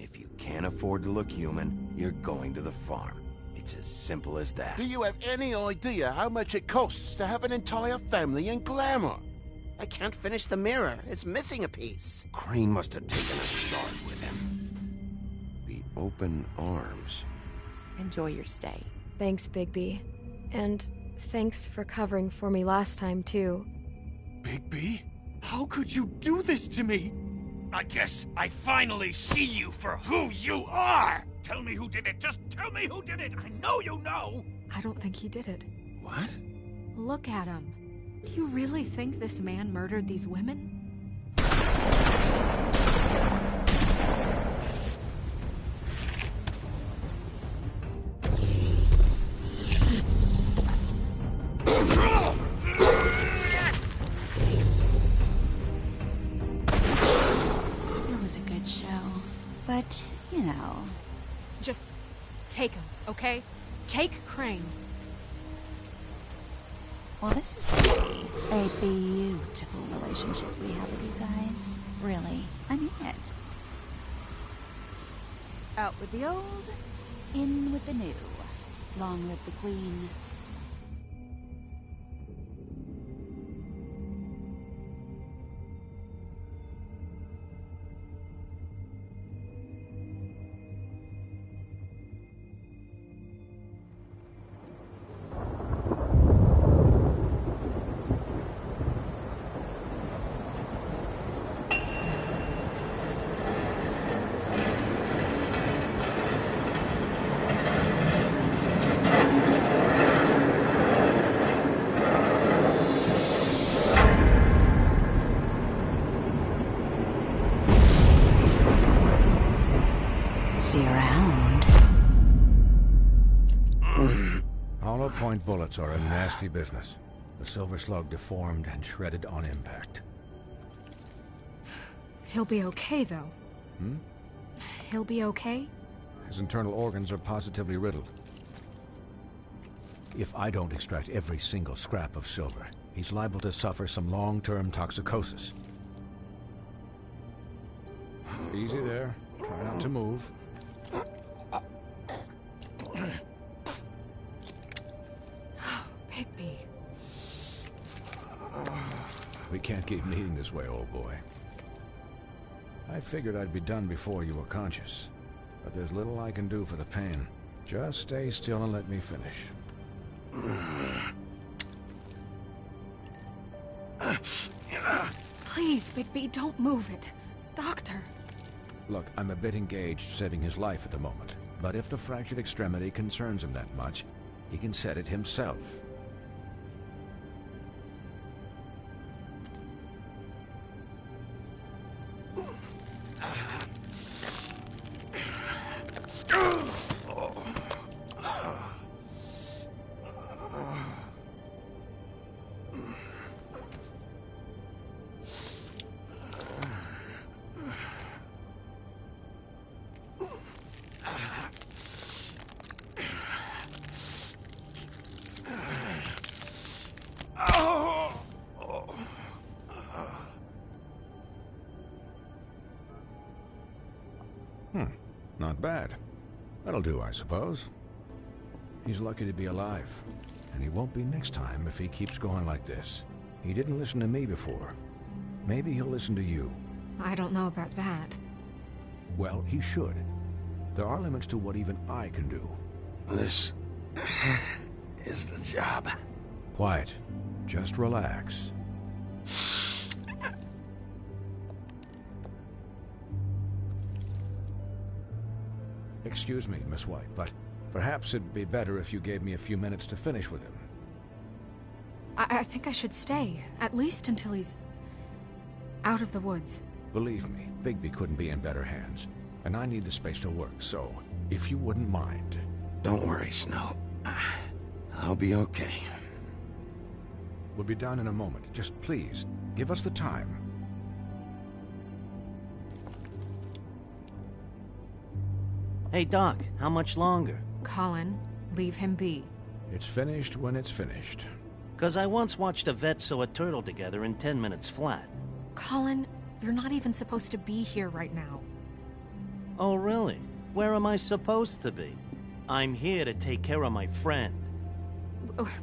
If you can't afford to look human, you're going to the farm. It's as simple as that. Do you have any idea how much it costs to have an entire family in glamour? I can't finish the mirror. It's missing a piece. Crane must have taken a shard with him. The open arms. Enjoy your stay. Thanks, Bigby. And thanks for covering for me last time, too. Bigby? How could you do this to me? I guess I finally see you for who you are! Tell me who did it! Just tell me who did it! I know you know! I don't think he did it. What? Look at him. Do you really think this man murdered these women? But, you know... Just take him, okay? Take Crane. Well, this is gonna be a beautiful relationship we have with you guys. Really. I mean it. Out with the old, in with the new. Long live the Queen. See you around. Hollow point bullets are a nasty business. The Silver Slug deformed and shredded on impact. He'll be okay, though. Hmm? He'll be okay? His internal organs are positively riddled. If I don't extract every single scrap of silver, he's liable to suffer some long-term toxicosis. Easy there. Try not to move. Bigby. We can't keep meeting this way, old boy. I figured I'd be done before you were conscious, but there's little I can do for the pain. Just stay still and let me finish. Please, Bigby, don't move it. Doctor. Look, I'm a bit engaged saving his life at the moment, but if the fractured extremity concerns him that much, he can set it himself. Not bad. That'll do, I suppose. He's lucky to be alive, and he won't be next time if he keeps going like this. He didn't listen to me before. Maybe he'll listen to you. I don't know about that. Well, he should. There are limits to what even I can do. This is the job. Quiet. Just relax. Excuse me, Miss White, but perhaps it'd be better if you gave me a few minutes to finish with him. I think I should stay, at least until he's out of the woods. Believe me, Bigby couldn't be in better hands, and I need the space to work, so if you wouldn't mind. Don't worry, Snow. I'll be okay. We'll be down in a moment. Just please, give us the time. Hey, Doc, how much longer? Colin, leave him be. It's finished when it's finished. 'Cause I once watched a vet sew a turtle together in 10 minutes flat. Colin, you're not even supposed to be here right now. Oh, really? Where am I supposed to be? I'm here to take care of my friend.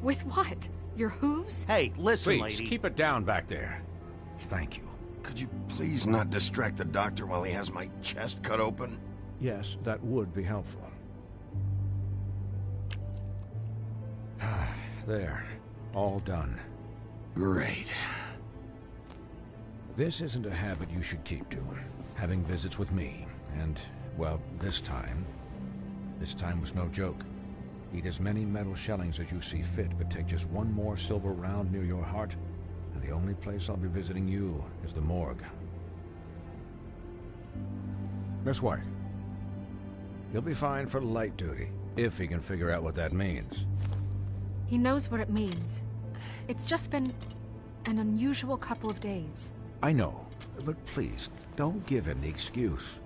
With what? Your hooves? Hey, listen, Please, lady. keep it down back there. Thank you. Could you please not distract the doctor while he has my chest cut open? Yes, that would be helpful. There. All done. Great. This isn't a habit you should keep to. Having visits with me. And, well, this time was no joke. Eat as many metal shellings as you see fit, but take just one more silver round near your heart, and the only place I'll be visiting you is the morgue. Miss White, you'll be fine for light duty, if he can figure out what that means. He knows what it means. It's just been an unusual couple of days. I know, but please, don't give him the excuse.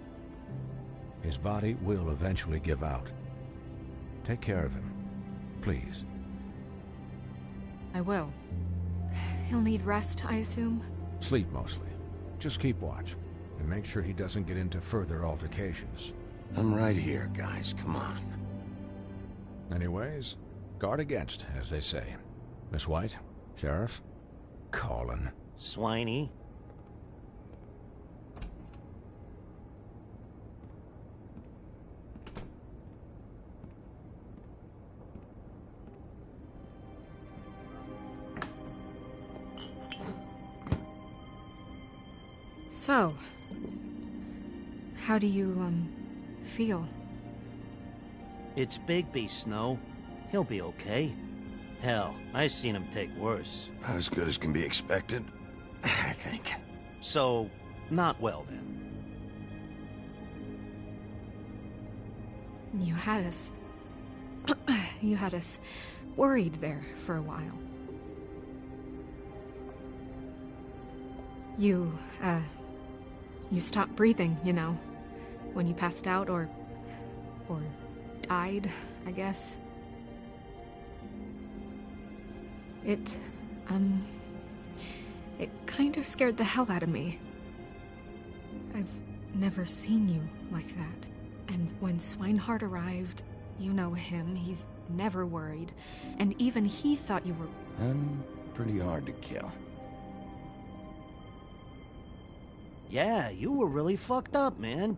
His body will eventually give out. Take care of him, please. I will. He'll need rest, I assume? Sleep mostly. Just keep watch, and make sure he doesn't get into further altercations. I'm right here, guys. Come on. Anyways, guard against, as they say. Miss White, Sheriff, Colin. Swiney. So, how do you, feel? It's Bigby, Snow. He'll be okay. Hell, I seen him take worse. Not as good as can be expected, I think. So, not well then. You had us... you had us worried there for a while. You stopped breathing, you know, when you passed out or died, I guess. It kind of scared the hell out of me. I've never seen you like that. And when Swinehart arrived, you know him, he's never worried. And even he thought you were... I'm pretty hard to kill. Yeah, you were really fucked up, man.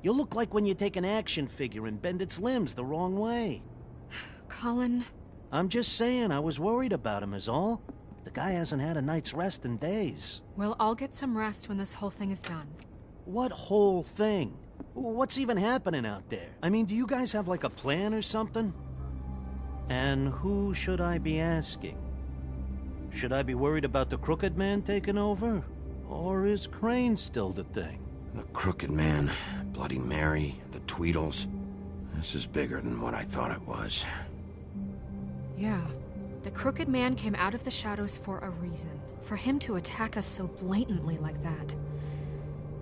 You look like when you take an action figure and bend its limbs the wrong way. Colin... I'm just saying, I was worried about him is all. The guy hasn't had a night's rest in days. We'll all get some rest when this whole thing is done. What whole thing? What's even happening out there? I mean, do you guys have like a plan or something? And who should I be asking? Should I be worried about the Crooked Man taking over? Or is Crane still the thing? The Crooked Man, Bloody Mary, the Tweedles. This is bigger than what I thought it was. Yeah. The Crooked Man came out of the shadows for a reason. For him to attack us so blatantly like that.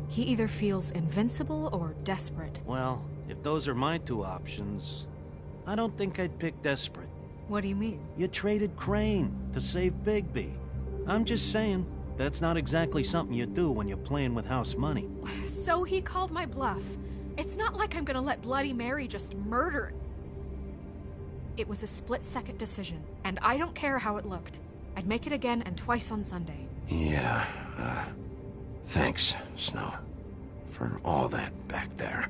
He either feels invincible or desperate. Well, if those are my two options, I don't think I'd pick desperate. What do you mean? You traded Crane to save Bigby. I'm just saying, that's not exactly something you do when you're playing with house money. So he called my bluff. It's not like I'm gonna let Bloody Mary just murder... It was a split-second decision, and I don't care how it looked. I'd make it again and twice on Sunday. Yeah, thanks, Snow, for for all that back there.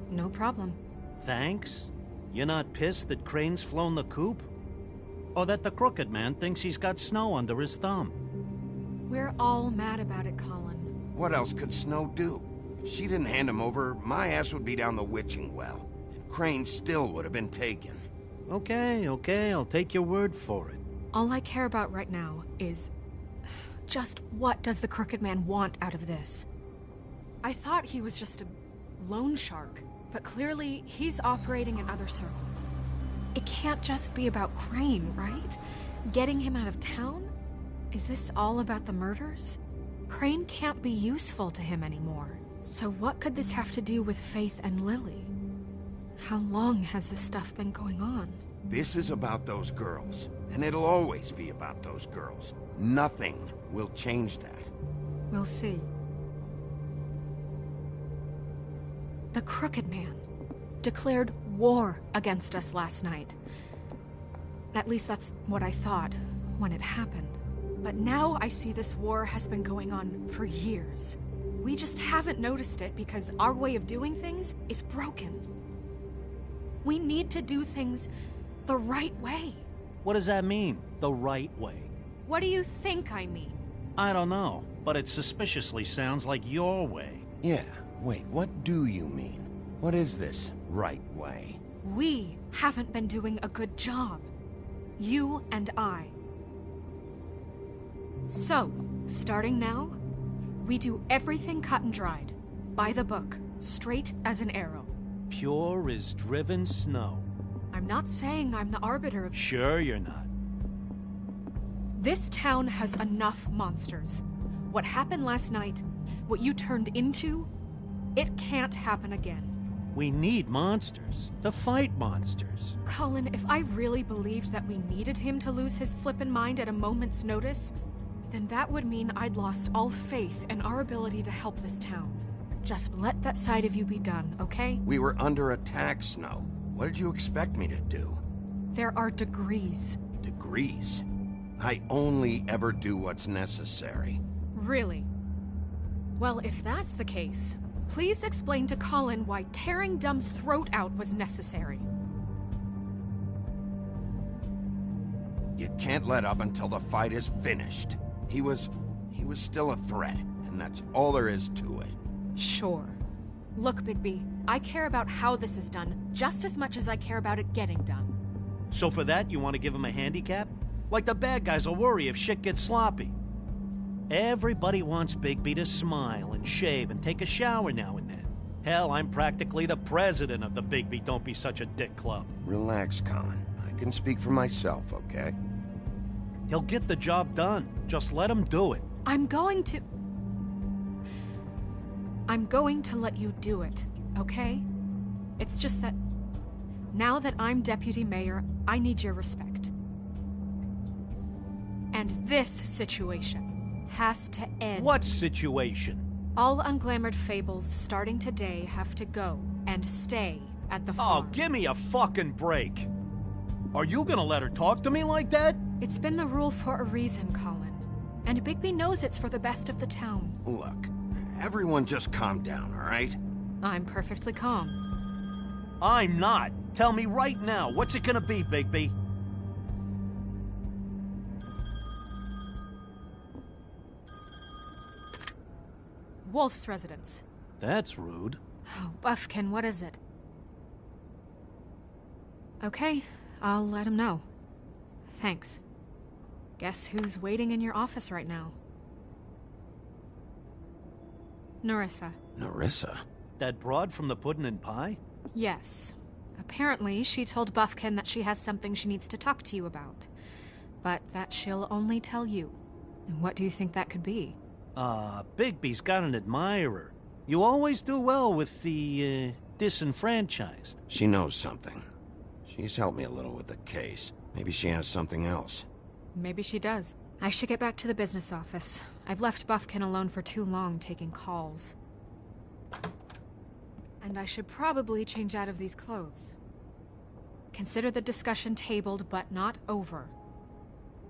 No problem. Thanks? You're not pissed that Crane's flown the coop? Or that the Crooked Man thinks he's got Snow under his thumb? We're all mad about it, Colin. What else could Snow do? If she didn't hand him over, my ass would be down the witching well. And Crane still would have been taken. Okay, I'll take your word for it. All I care about right now is... just what does the Crooked Man want out of this? I thought he was just a loan shark, but clearly he's operating in other circles. It can't just be about Crane, right? Getting him out of town? Is this all about the murders? Crane can't be useful to him anymore. So what could this have to do with Faith and Lily? How long has this stuff been going on? This is about those girls, and it'll always be about those girls. Nothing will change that. We'll see. The Crooked Man declared war against us last night. At least that's what I thought when it happened. But now I see this war has been going on for years. We just haven't noticed it because our way of doing things is broken. We need to do things the right way. What does that mean, the right way? What do you think I mean? I don't know, but it suspiciously sounds like your way. Yeah, wait, what do you mean? What is this right way? We haven't been doing a good job. You and I. So, starting now, we do everything cut and dried. By the book, straight as an arrow. Pure as driven snow. I'm not saying I'm the arbiter of... Sure you're not. This town has enough monsters. What happened last night, what you turned into, it can't happen again. We need monsters. To fight monsters. Colin, if I really believed that we needed him to lose his flippin' mind at a moment's notice, then that would mean I'd lost all faith in our ability to help this town. Just let that side of you be done, okay? We were under attack, Snow. What did you expect me to do? There are degrees. Degrees? I only ever do what's necessary. Really? Well, if that's the case, please explain to Colin why tearing Dumb's throat out was necessary. You can't let up until the fight is finished. He was still a threat, and that's all there is to it. Sure. Look, Bigby, I care about how this is done just as much as I care about it getting done. So for that, you want to give him a handicap? Like the bad guys will worry if shit gets sloppy. Everybody wants Bigby to smile and shave and take a shower now and then. Hell, I'm practically the president of the Bigby Don't Be Such a Dick Club. Relax, Colin. I can speak for myself, okay? He'll get the job done. Just let him do it. I'm going to let you do it, okay? It's just that now that I'm deputy mayor, I need your respect. And this situation has to end. What situation? All unglamored fables starting today have to go and stay at the farm. Oh, give me a fucking break. Are you gonna let her talk to me like that? It's been the rule for a reason, Colin. And Bigby knows it's for the best of the town. Look, everyone just calm down, all right? I'm perfectly calm. I'm not. Tell me right now, what's it gonna be, Bigby? Wolf's residence. That's rude. Oh, Buffkin, what is it? Okay, I'll let him know. Thanks. Guess who's waiting in your office right now? Nerissa. Nerissa? That broad from the Puddin' and Pie? Yes. Apparently, she told Buffkin that she has something she needs to talk to you about. But that she'll only tell you. And what do you think that could be? Bigby's got an admirer. You always do well with the, disenfranchised. She knows something. She's helped me a little with the case. Maybe she has something else. Maybe she does. I should get back to the business office. I've left Buffkin alone for too long taking calls. And I should probably change out of these clothes. Consider the discussion tabled, but not over.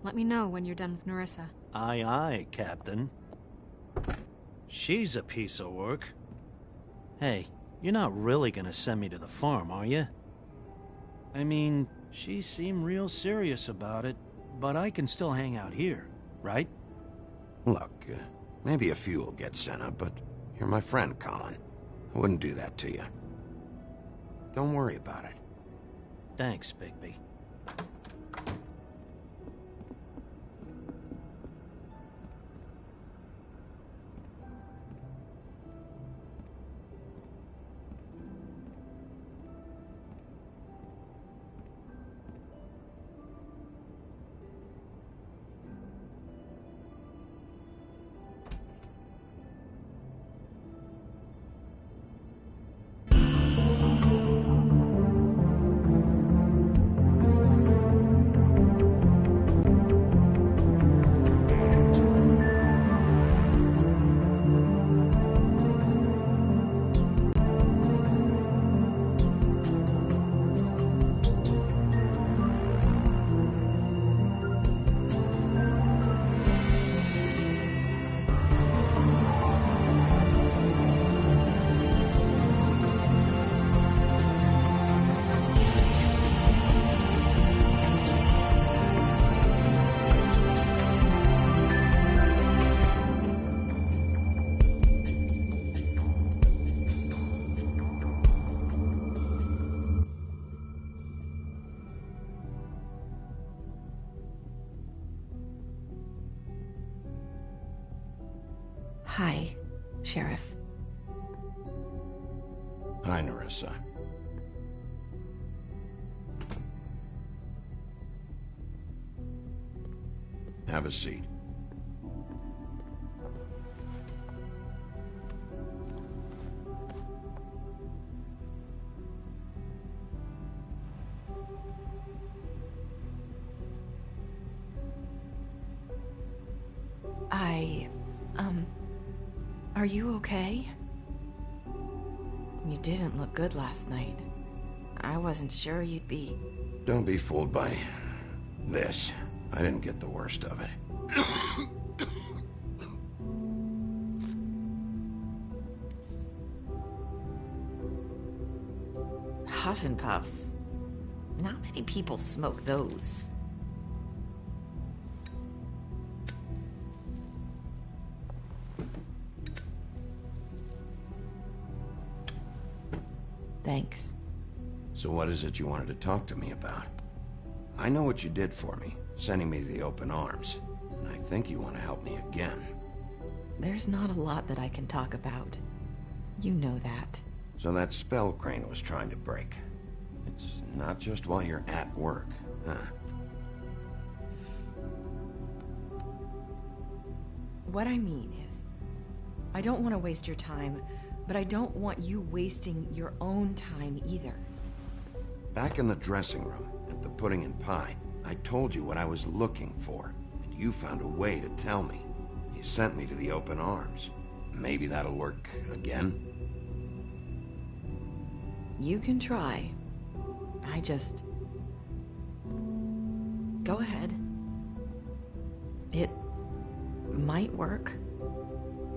Let me know when you're done with Nerissa. Aye, aye, Captain. She's a piece of work. Hey, you're not really gonna send me to the farm, are you? I mean, she seemed real serious about it, but I can still hang out here, right? Look, maybe a few will get sent up, but you're my friend, Colin. I wouldn't do that to you. Don't worry about it. Thanks, Bigby. Hi, Sheriff. Hi, Nerissa. Have a seat. Are you okay? You didn't look good last night. I wasn't sure you'd be... Don't be fooled by this. I didn't get the worst of it. Huff and puffs. Not many people smoke those. Thanks. So what is it you wanted to talk to me about? I know what you did for me, sending me to the open arms. And I think you want to help me again. There's not a lot that I can talk about. You know that. So that spell Crane was trying to break. It's not just while you're at work, huh? What I mean is, I don't want to waste your time, but I don't want you wasting your own time either. Back in the dressing room, at the pudding and pie, I told you what I was looking for, and you found a way to tell me. You sent me to the open arms. Maybe that'll work again? You can try. I just... Go ahead. It might work.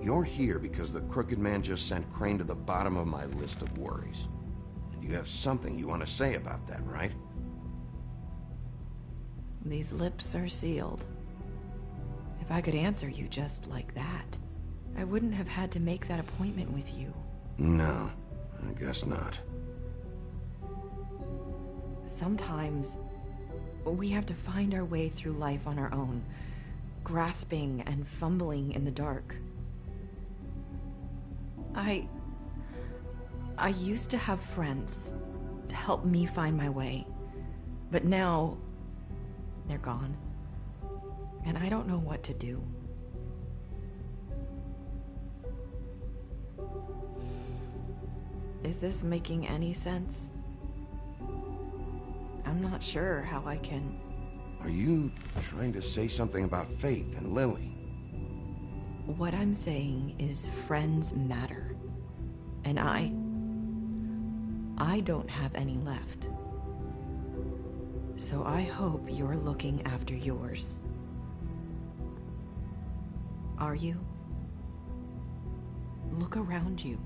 You're here because the Crooked Man just sent Crane to the bottom of my list of worries. And you have something you want to say about that, right? These lips are sealed. If I could answer you just like that, I wouldn't have had to make that appointment with you. No, I guess not. Sometimes, we have to find our way through life on our own, grasping and fumbling in the dark. I used to have friends to help me find my way, but now they're gone, and I don't know what to do. Is this making any sense? I'm not sure how I can... Are you trying to say something about Faith and Lily? What I'm saying is friends matter. And I don't have any left. So I hope you're looking after yours. Are you? Look around you.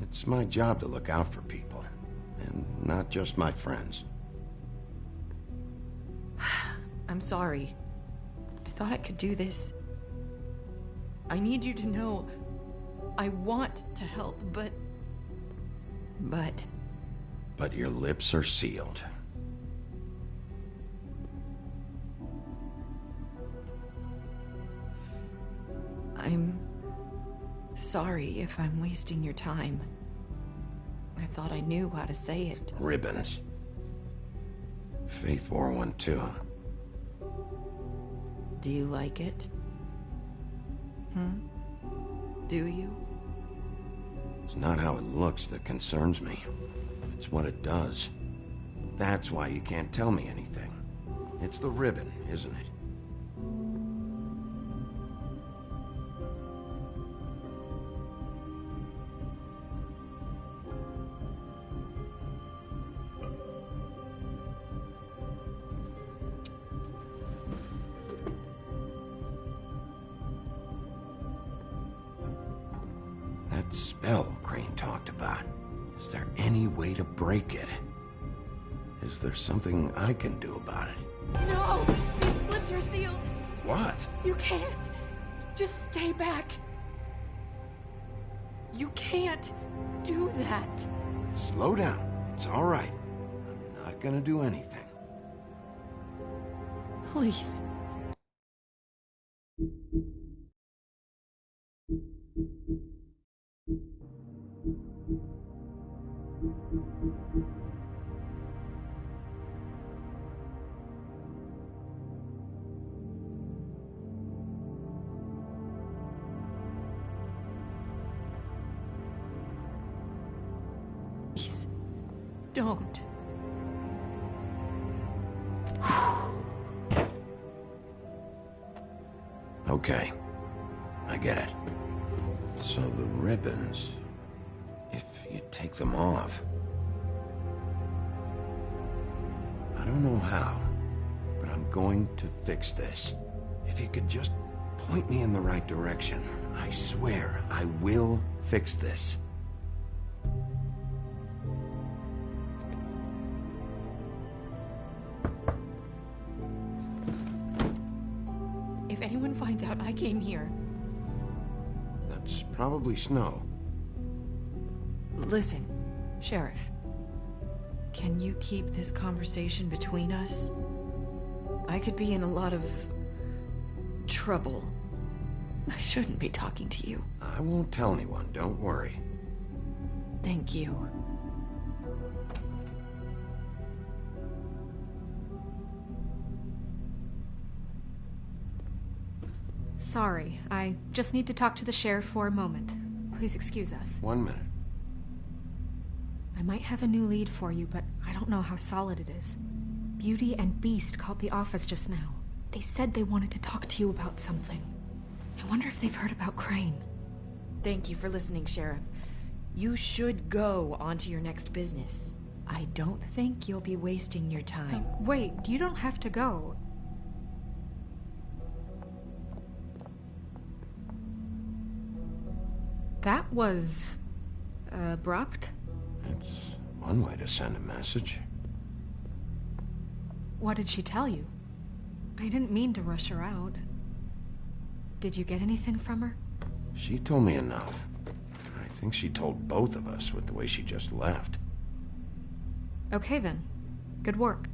It's my job to look out for people, and not just my friends. I'm sorry. I thought I could do this. I need you to know I want to help, but... But your lips are sealed. I'm sorry if I'm wasting your time. I thought I knew how to say it. Ribbons. Faith wore one too. Do you like it? Do you? It's not how it looks that concerns me. It's what it does. That's why you can't tell me anything. It's the ribbon, isn't it? That spell Crane talked about. Is there any way to break it? Is there something I can do about it? No! These lips are sealed! What? You can't! Just stay back! You can't do that! Slow down. It's all right. I'm not gonna do anything. Please. Please, don't. Okay. I get it. So the ribbons... if you take them off... I don't know how, but I'm going to fix this. If you could just point me in the right direction, I swear I will fix this. If anyone finds out I came here... That's probably snow. Listen, Sheriff. Can you keep this conversation between us? I could be in a lot of... trouble. I shouldn't be talking to you. I won't tell anyone, don't worry. Thank you. Sorry, I just need to talk to the sheriff for a moment. Please excuse us. 1 minute. I might have a new lead for you, but I don't know how solid it is. Beauty and Beast called the office just now. They said they wanted to talk to you about something. I wonder if they've heard about Crane. Thank you for listening, Sheriff. You should go on to your next business. I don't think you'll be wasting your time. Wait, you don't have to go. That was... abrupt? It's one way to send a message. What did she tell you? I didn't mean to rush her out. Did you get anything from her? She told me enough. I think she told both of us with the way she just left. Okay then. Good work.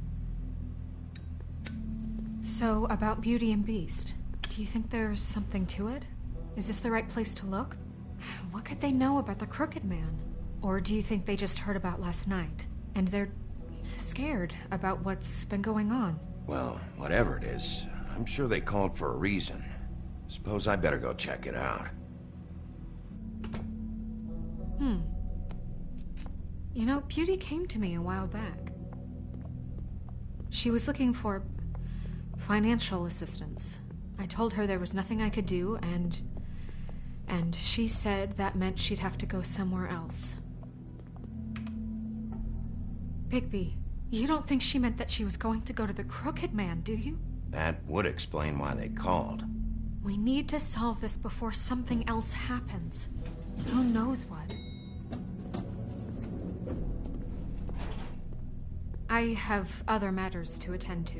So, about Beauty and Beast. Do you think there's something to it? Is this the right place to look? What could they know about the Crooked Man? Or do you think they just heard about last night, and they're scared about what's been going on? Well, whatever it is, I'm sure they called for a reason. Suppose I better go check it out. You know, Beauty came to me a while back. She was looking for financial assistance. I told her there was nothing I could do, and she said that meant she'd have to go somewhere else. Bigby, you don't think she meant that she was going to go to the Crooked Man, do you? That would explain why they called. We need to solve this before something else happens. Who knows what? I have other matters to attend to.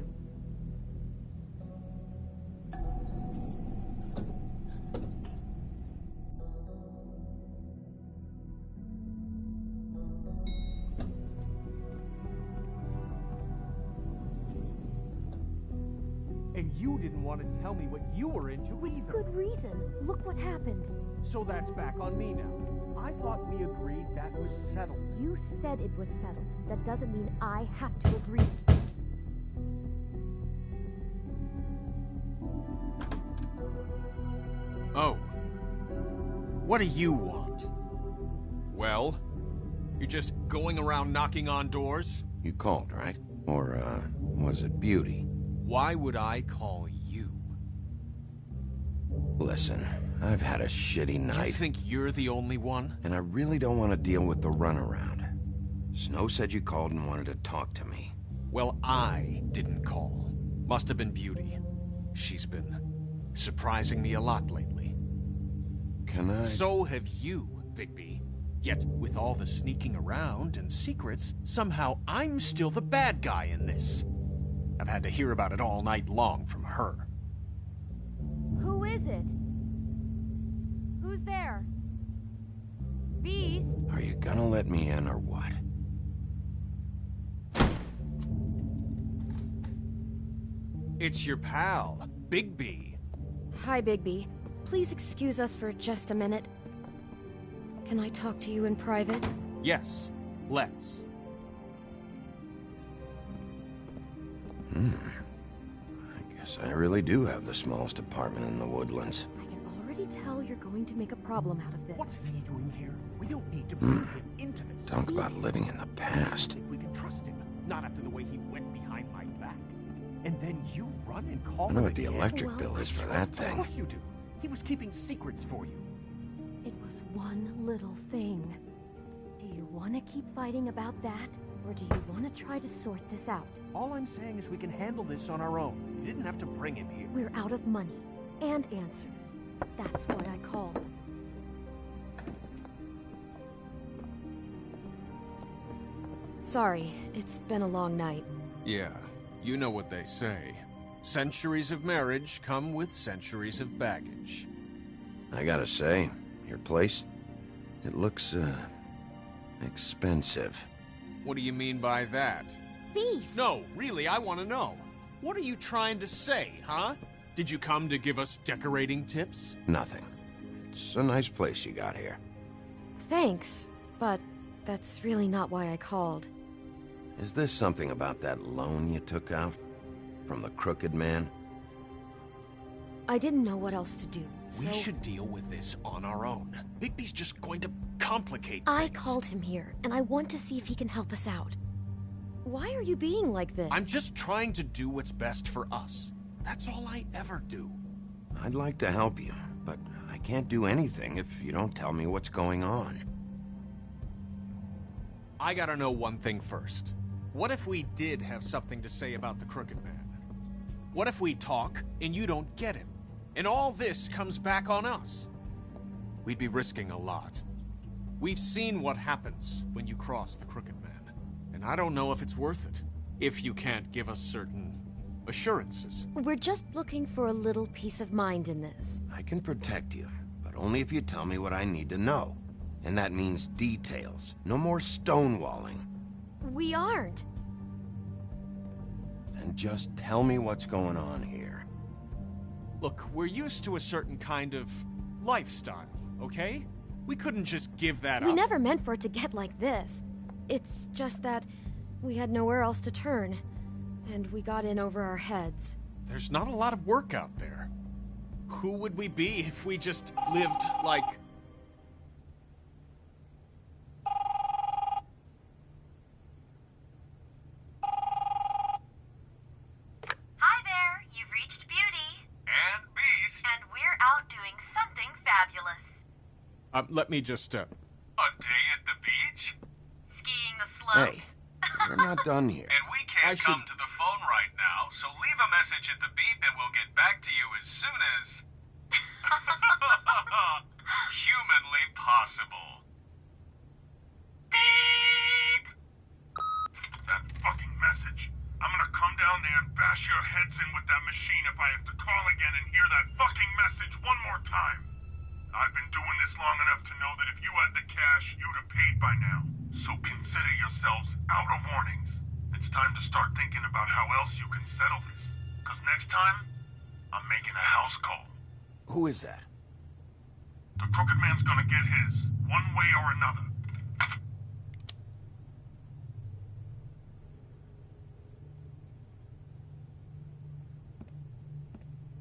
And you didn't want to tell me what you were into either. Good reason. Look what happened. So that's back on me now. I thought we agreed that was settled. You said it was settled. That doesn't mean I have to agree. Oh. What do you want? Well? You're just going around knocking on doors? You called, right? Or, was it Beauty? Why would I call you? Listen, I've had a shitty night. You think you're the only one? And I really don't want to deal with the runaround. Snow said you called and wanted to talk to me. Well, I didn't call. Must have been Beauty. She's been surprising me a lot lately. Can I? So have you, Bigby. Yet, with all the sneaking around and secrets, somehow I'm still the bad guy in this. I've had to hear about it all night long from her. Who is it? Who's there? Beast? Are you gonna let me in or what? It's your pal, Bigby. Hi, Bigby. Please excuse us for just a minute. Can I talk to you in private? Yes, let's. I guess I really do have the smallest apartment in the Woodlands. I can already tell you're going to make a problem out of this. What's he doing here? We don't need to bring him into this. Talk about living in the past. I think we can trust him. Not after the way he went behind my back. And then you run and call I know him what the again? electric bill is for that Of thing. course you do. He was keeping secrets for you. It was one little thing. Do you want to keep fighting about that? Or do you want to try to sort this out? All I'm saying is we can handle this on our own. You didn't have to bring him here. We're out of money. And answers. That's why I called. Sorry, it's been a long night. Yeah, you know what they say. Centuries of marriage come with centuries of baggage. I gotta say, your place, it looks, expensive. What do you mean by that? Beast! No, really, I want to know. What are you trying to say, huh? Did you come to give us decorating tips? Nothing. It's a nice place you got here. Thanks, but that's really not why I called. Is this something about that loan you took out? From the crooked man? I didn't know what else to do, so... We should deal with this on our own. Bigby's just going to complicate I things. called him here, and I want to see if he can help us out. Why are you being like this? I'm just trying to do what's best for us. That's all I ever do. I'd like to help you, but I can't do anything if you don't tell me what's going on. I gotta know one thing first. What if we did have something to say about the Crooked Man? What if we talk and you don't get him? And all this comes back on us? We'd be risking a lot. We've seen what happens when you cross the Crooked Man. And I don't know if it's worth it. If you can't give us certain assurances. We're just looking for a little peace of mind in this. I can protect you, but only if you tell me what I need to know. And that means details. No more stonewalling. We aren't. Then just tell me what's going on here. Look, we're used to a certain kind of lifestyle, okay? We couldn't just give that up. We never meant for it to get like this. It's just that we had nowhere else to turn, and we got in over our heads. There's not a lot of work out there. Who would we be if we just lived like... Hi there, you've reached Beauty. And Beast. And we're out doing something fabulous. let me just, A day at the beach? Skiing the slopes? Hey, we're not done here. And we can't come to the phone right now, so leave a message at the beep and we'll get back to you as soon as... humanly possible. Beep! That fucking message. their heads in with that machine if I have to call again and hear that fucking message one more time. I've been doing this long enough to know that if you had the cash, you'd have paid by now. So consider yourselves out of warnings. It's time to start thinking about how else you can settle this. Because next time, I'm making a house call. Who is that? The Crooked Man's gonna get his, one way or another.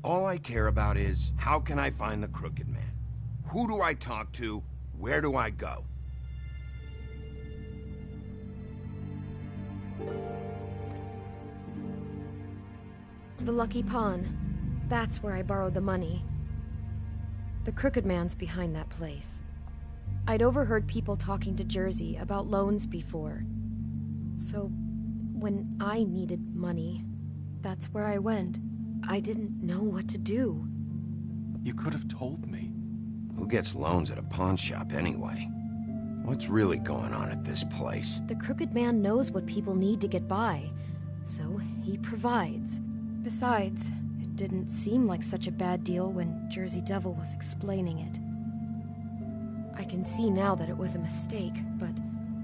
All I care about is, how can I find the Crooked Man? Who do I talk to? Where do I go? The Lucky Pawn. That's where I borrowed the money. The Crooked Man's behind that place. I'd overheard people talking to Jersey about loans before. So, when I needed money, that's where I went. I didn't know what to do. You could have told me. Who gets loans at a pawn shop anyway? What's really going on at this place? The Crooked Man knows what people need to get by, so he provides. Besides, it didn't seem like such a bad deal when Jersey Devil was explaining it. I can see now that it was a mistake, but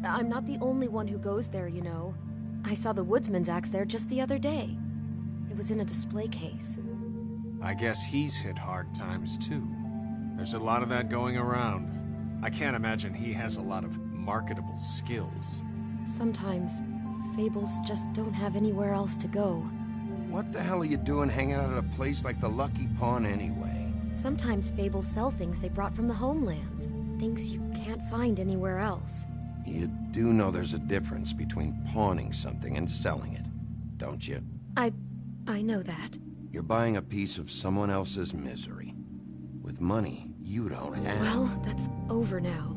I'm not the only one who goes there, you know. I saw the Woodsman's axe there just the other day. It was in a display case. I guess he's hit hard times too. There's a lot of that going around. I can't imagine he has a lot of marketable skills. Sometimes, fables just don't have anywhere else to go. What the hell are you doing hanging out at a place like the Lucky Pawn anyway? Sometimes fables sell things they brought from the homelands. Things you can't find anywhere else. You do know there's a difference between pawning something and selling it, don't you? I know that. You're buying a piece of someone else's misery. With money you don't have. Well, that's over now.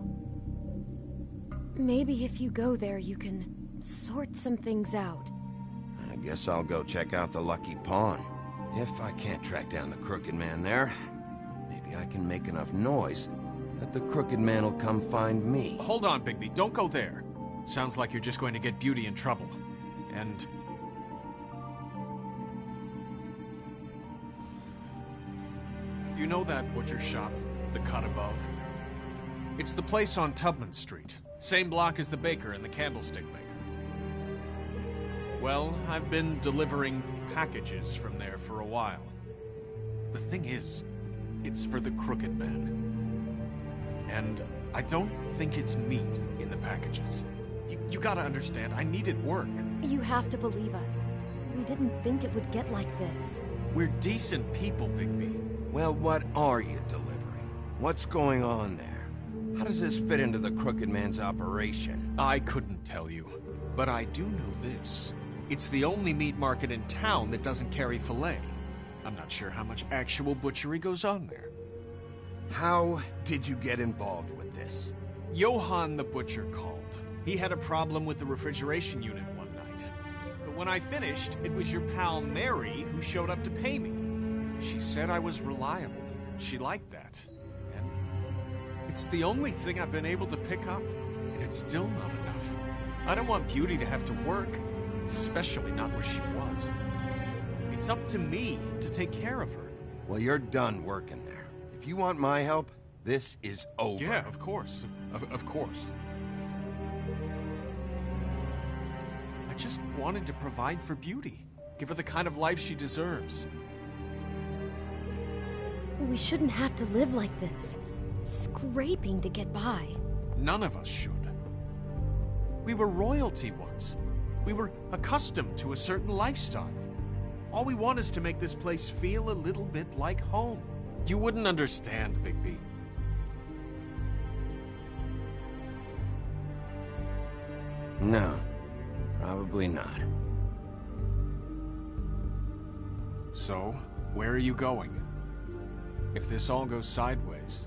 Maybe if you go there, you can sort some things out. I guess I'll go check out the Lucky Pawn. If I can't track down the Crooked Man there, maybe I can make enough noise that the Crooked Man will come find me. Hold on, Bigby. Don't go there. Sounds like you're just going to get Beauty in trouble. And... you know that butcher shop, the cut above? It's the place on Tubman Street. Same block as the baker and the candlestick maker. Well, I've been delivering packages from there for a while. The thing is, it's for the Crooked Man. And I don't think it's meat in the packages. You gotta understand, I needed work. You have to believe us. We didn't think it would get like this. We're decent people, Bigby. Well, what are you delivering? What's going on there? How does this fit into the Crooked Man's operation? I couldn't tell you, but I do know this. It's the only meat market in town that doesn't carry filet. I'm not sure how much actual butchery goes on there. How did you get involved with this? Johann the butcher called. He had a problem with the refrigeration unit one night. But when I finished, it was your pal Mary who showed up to pay me. She said I was reliable. She liked that. And it's the only thing I've been able to pick up, and it's still not enough. I don't want Beauty to have to work, especially not where she was. It's up to me to take care of her. Well, you're done working there. If you want my help, this is over. Yeah, of course. Of course. I just wanted to provide for Beauty. Give her the kind of life she deserves. We shouldn't have to live like this. Scraping to get by. None of us should. We were royalty once. We were accustomed to a certain lifestyle. All we want is to make this place feel a little bit like home. You wouldn't understand, Bigby. No, probably not. So, where are you going? If this all goes sideways...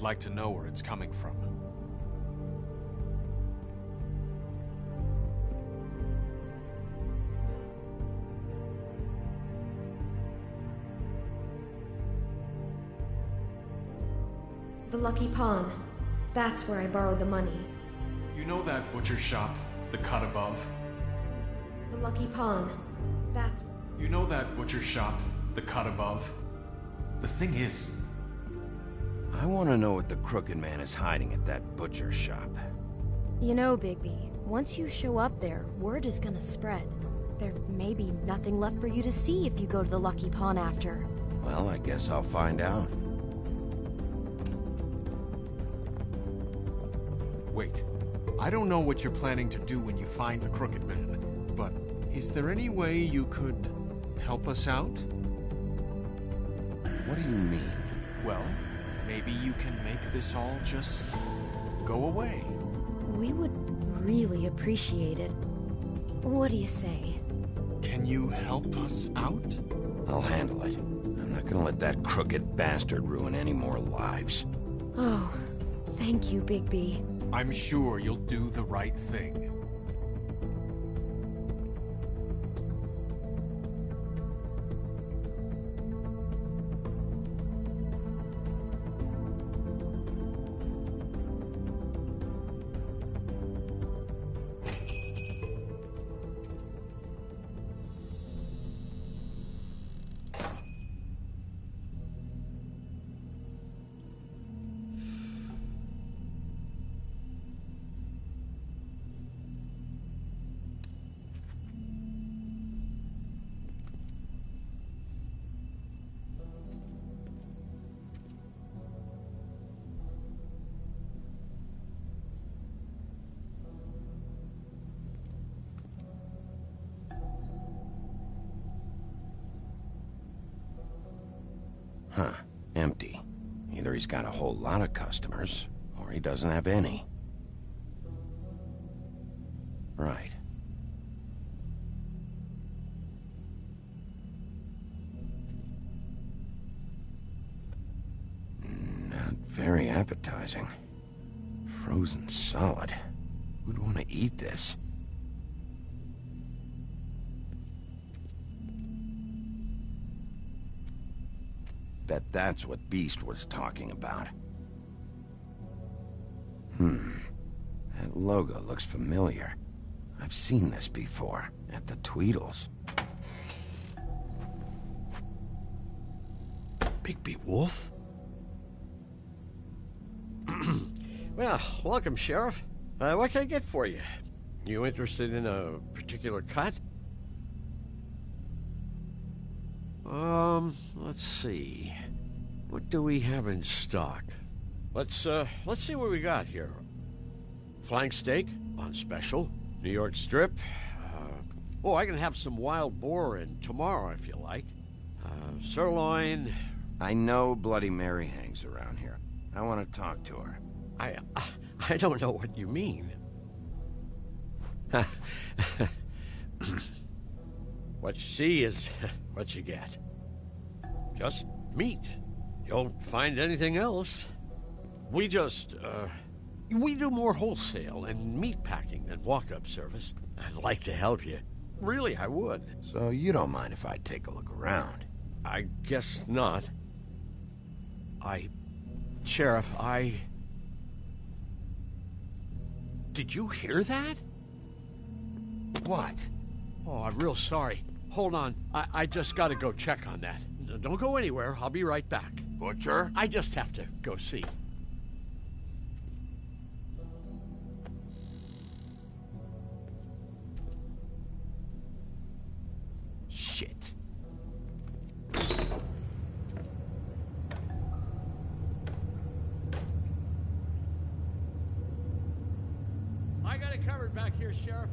I'd like to know where it's coming from. The Lucky Pawn. That's where I borrowed the money. You know that butcher shop, the cut above? The Lucky Pawn. That's... You know that butcher shop, the cut above? The thing is... I want to know what the Crooked Man is hiding at that butcher shop. You know, Bigby, once you show up there, word is gonna spread. There may be nothing left for you to see if you go to the Lucky Pawn after. Well, I guess I'll find out. Wait, I don't know what you're planning to do when you find the Crooked Man, but is there any way you could help us out? What do you mean? Well, maybe you can make this all just go away. We would really appreciate it. What do you say? Can you help us out? I'll handle it. I'm not gonna let that crooked bastard ruin any more lives. Oh, thank you, Bigby. I'm sure you'll do the right thing. Huh. Empty. Either he's got a whole lot of customers, or he doesn't have any. Right. Not very appetizing. Frozen solid. Who'd want to eat this? Bet that's what Beast was talking about. That logo looks familiar. I've seen this before, at the Tweedles. Bigby Wolf? Well, welcome, Sheriff. What can I get for you? You interested in a particular cut? Let's see. What do we have in stock? Let's see what we got here. Flank steak on special. New York strip. I can have some wild boar in tomorrow if you like. Sirloin. I know Bloody Mary hangs around here. I want to talk to her. I don't know what you mean. What you see is what you get. Just meat. You don't find anything else. We do more wholesale and meat packing than walk-up service. I'd like to help you. Really, I would. So you don't mind if I take a look around? I guess not. Sheriff, Did you hear that? What? Oh, I'm real sorry. Hold on. I just gotta go check on that. Don't go anywhere. I'll be right back. Butcher? I just have to go see. Shit. I got it covered back here, Sheriff.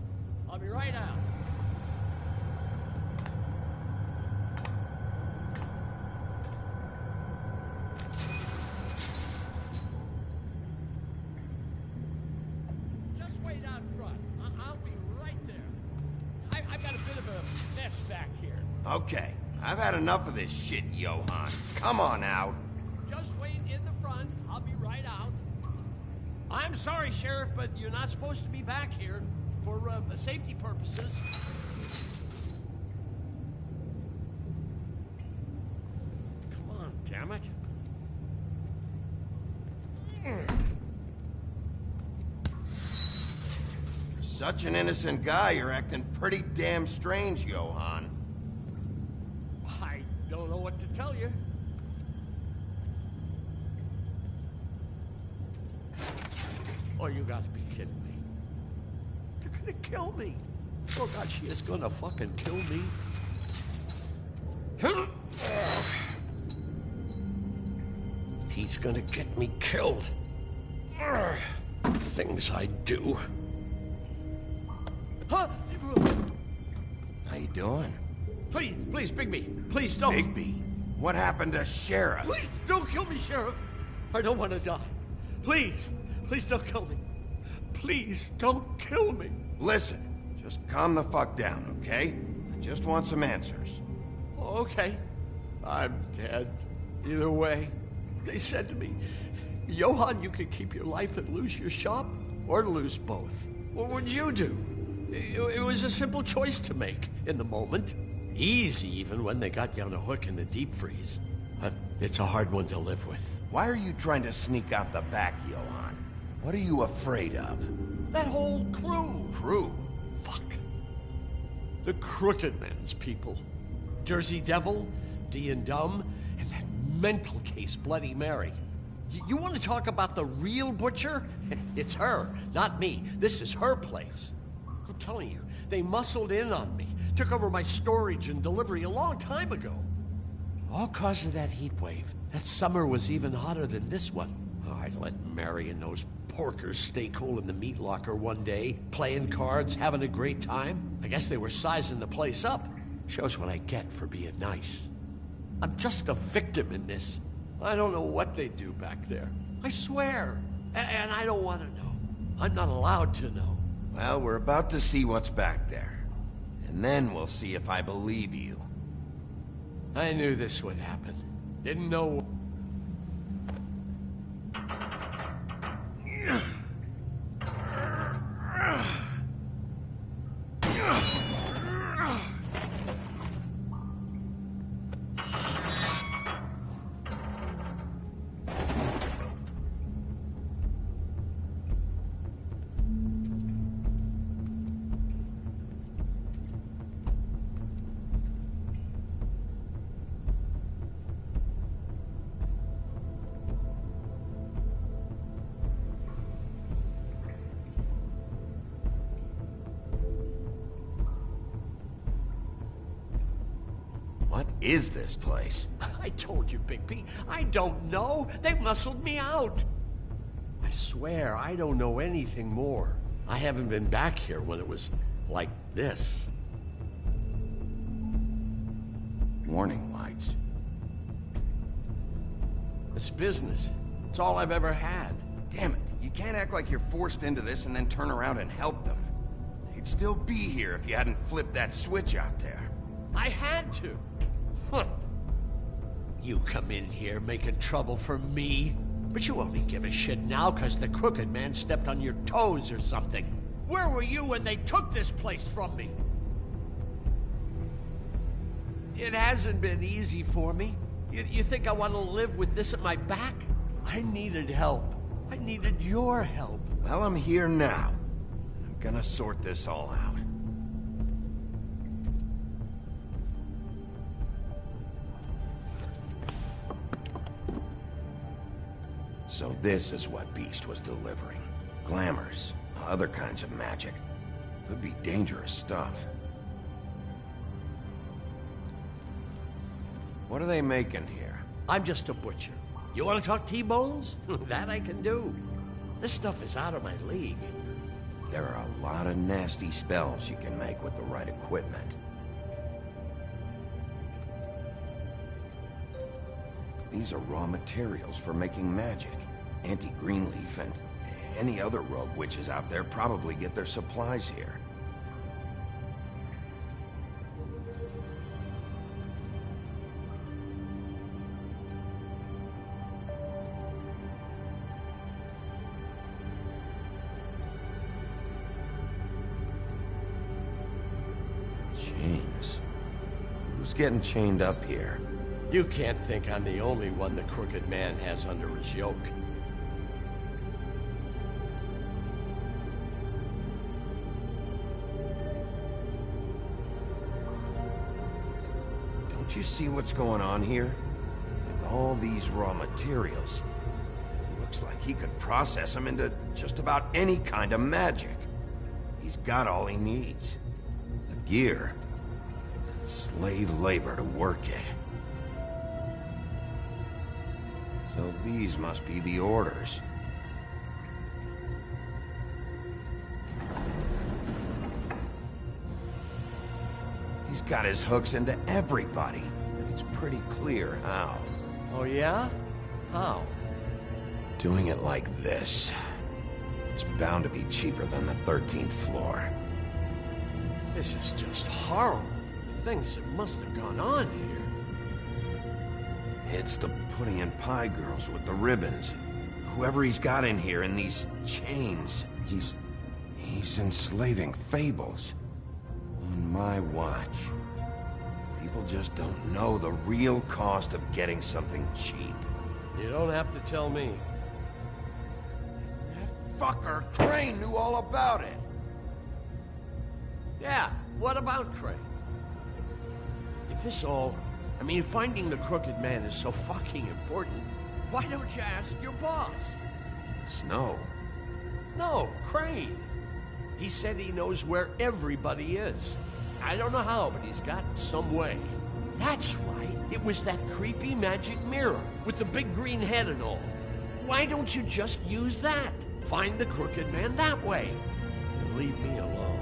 I'll be right out. Just wait out front. I'll be right there. I've got a bit of a mess back here. Okay, I've had enough of this shit, Johann. Come on out. Just wait in the front. I'll be right out. I'm sorry, Sheriff, but you're not supposed to be back here for safety purposes. Come on, damn it. For such an innocent guy, you're acting pretty damn strange, Johann. I don't know what to tell you. Oh, you gotta be kidding me. They're gonna kill me. Oh, God, she is gonna fucking kill me. He's gonna get me killed. Things I do. Huh? How you doing? Please, Bigby. Please don't. Bigby? What happened to Sheriff? Please don't kill me, Sheriff. I don't want to die. Please don't kill me. Please don't kill me. Listen, just calm the fuck down, okay? I just want some answers. Okay. I'm dead. Either way. They said to me, Johann, you could keep your life and lose your shop, or lose both. What would you do? It was a simple choice to make in the moment. Easy, even when they got you on a hook in the deep freeze. But it's a hard one to live with. Why are you trying to sneak out the back, Johann? What are you afraid of? That whole crew. Crew? Fuck. The Crooked Man's people. Jersey Devil, D and Dumb, and that mental case Bloody Mary. You want to talk about the real butcher? It's her, not me. This is her place. I'm telling you, they muscled in on me, took over my storage and delivery a long time ago. All cause of that heat wave. That summer was even hotter than this one. Oh, I let Mary and those porkers stay cool in the meat locker one day, playing cards, having a great time. I guess they were sizing the place up. Shows what I get for being nice. I'm just a victim in this. I don't know what they do back there. I swear. And I don't want to know. I'm not allowed to know. Well, we're about to see what's back there. And then we'll see if I believe you. I knew this would happen. Didn't know... What is this place? I told you, Bigby. I don't know. They muscled me out. I swear, I don't know anything more. I haven't been back here when it was like this. Warning lights. It's business. It's all I've ever had. Damn it. You can't act like you're forced into this and then turn around and help them. They'd still be here if you hadn't flipped that switch out there. I had to. Huh. You come in here making trouble for me, but you only give a shit now because the Crooked Man stepped on your toes or something. Where were you when they took this place from me? It hasn't been easy for me. You think I want to live with this at my back? I needed help. I needed your help. Well, I'm here now. I'm gonna sort this all out. So this is what Beast was delivering. Glamours, other kinds of magic. Could be dangerous stuff. What are they making here? I'm just a butcher. You want to talk T-bones? That I can do. This stuff is out of my league. There are a lot of nasty spells you can make with the right equipment. These are raw materials for making magic. Auntie Greenleaf and any other rogue witches out there probably get their supplies here. chains. Who's getting chained up here? You can't think I'm the only one the Crooked Man has under his yoke. Don't you see what's going on here? With all these raw materials, it looks like he could process them into just about any kind of magic. He's got all he needs. The gear, slave labor to work it. So these must be the orders. He's got his hooks into everybody, and it's pretty clear how. Oh yeah? How? Doing it like this. It's bound to be cheaper than the 13th floor. This is just horrible. The things that must have gone on here. It's the pudding and pie girls with the ribbons. Whoever he's got in here in these chains, he's enslaving fables. On my watch. People just don't know the real cost of getting something cheap. You don't have to tell me. That fucker Crane knew all about it. Yeah, what about Crane? If this all... I mean, if finding the Crooked Man is so fucking important, why don't you ask your boss? Snow? No, Crane. He said he knows where everybody is. I don't know how, but he's got some way. That's right. It was that creepy magic mirror with the big green head and all. Why don't you just use that? Find the Crooked Man that way. And leave me alone.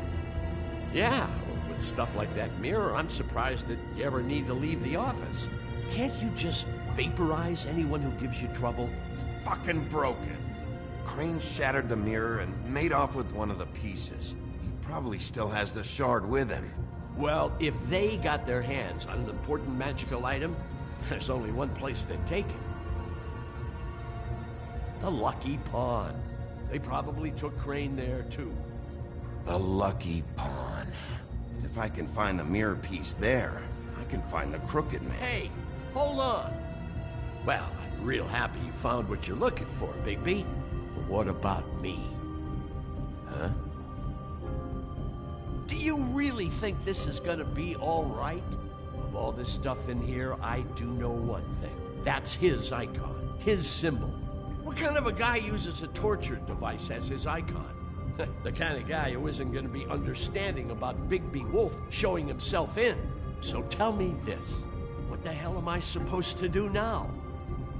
Yeah, with stuff like that mirror, I'm surprised that you ever need to leave the office. Can't you just vaporize anyone who gives you trouble? It's fucking broken. Crane shattered the mirror and made off with one of the pieces. He probably still has the shard with him. Well, if they got their hands on an important magical item, there's only one place they'd take it. The Lucky Pawn. They probably took Crane there, too. The Lucky Pawn. If I can find the mirror piece there, I can find the Crooked Man. Hey, hold on. Well, I'm real happy you found what you're looking for, Bigby. But what about me? Huh? Do you really think this is gonna be all right? Of all this stuff in here, I do know one thing. That's his icon, his symbol. What kind of a guy uses a torture device as his icon? The kind of guy who isn't gonna be understanding about Bigby Wolf showing himself in. So tell me this. What the hell am I supposed to do now?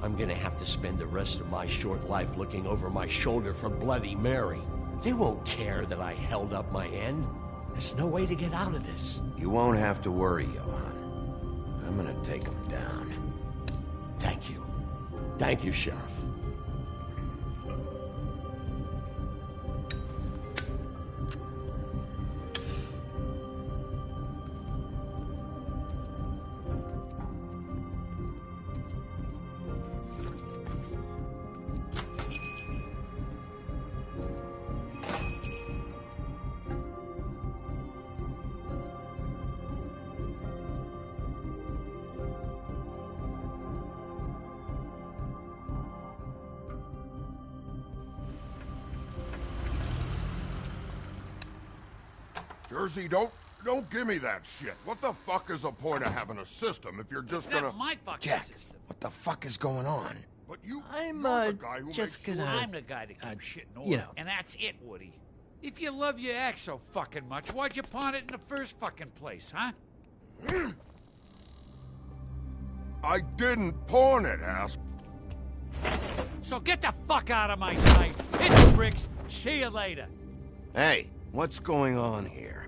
I'm gonna have to spend the rest of my short life looking over my shoulder for Bloody Mary. They won't care that I held up my end. There's no way to get out of this. You won't have to worry, Johan. I'm gonna take him down. Thank you. Thank you, Sheriff. Jersey, don't give me that shit. What the fuck is the point of having a system if you're just gonna... That's my fucking Jack, system. what the fuck is going on? But you... I'm, you're the guy who just makes gonna... sure... I'm the guy to keep shit in order. you know. And that's it, Woody. If you love your ex so fucking much, why'd you pawn it in the first fucking place, huh? I didn't pawn it, ass. So get the fuck out of my sight. Hit the bricks. See you later. Hey, what's going on here?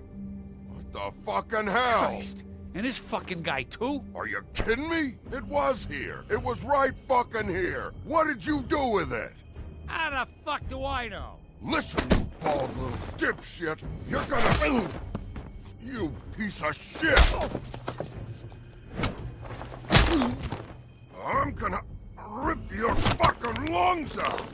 What the fucking hell? Christ. And this fucking guy, too? Are you kidding me? It was here. It was right fucking here. What did you do with it? How the fuck do I know? Listen, you bald little dipshit. You're gonna... You piece of shit. I'm gonna rip your fucking lungs out.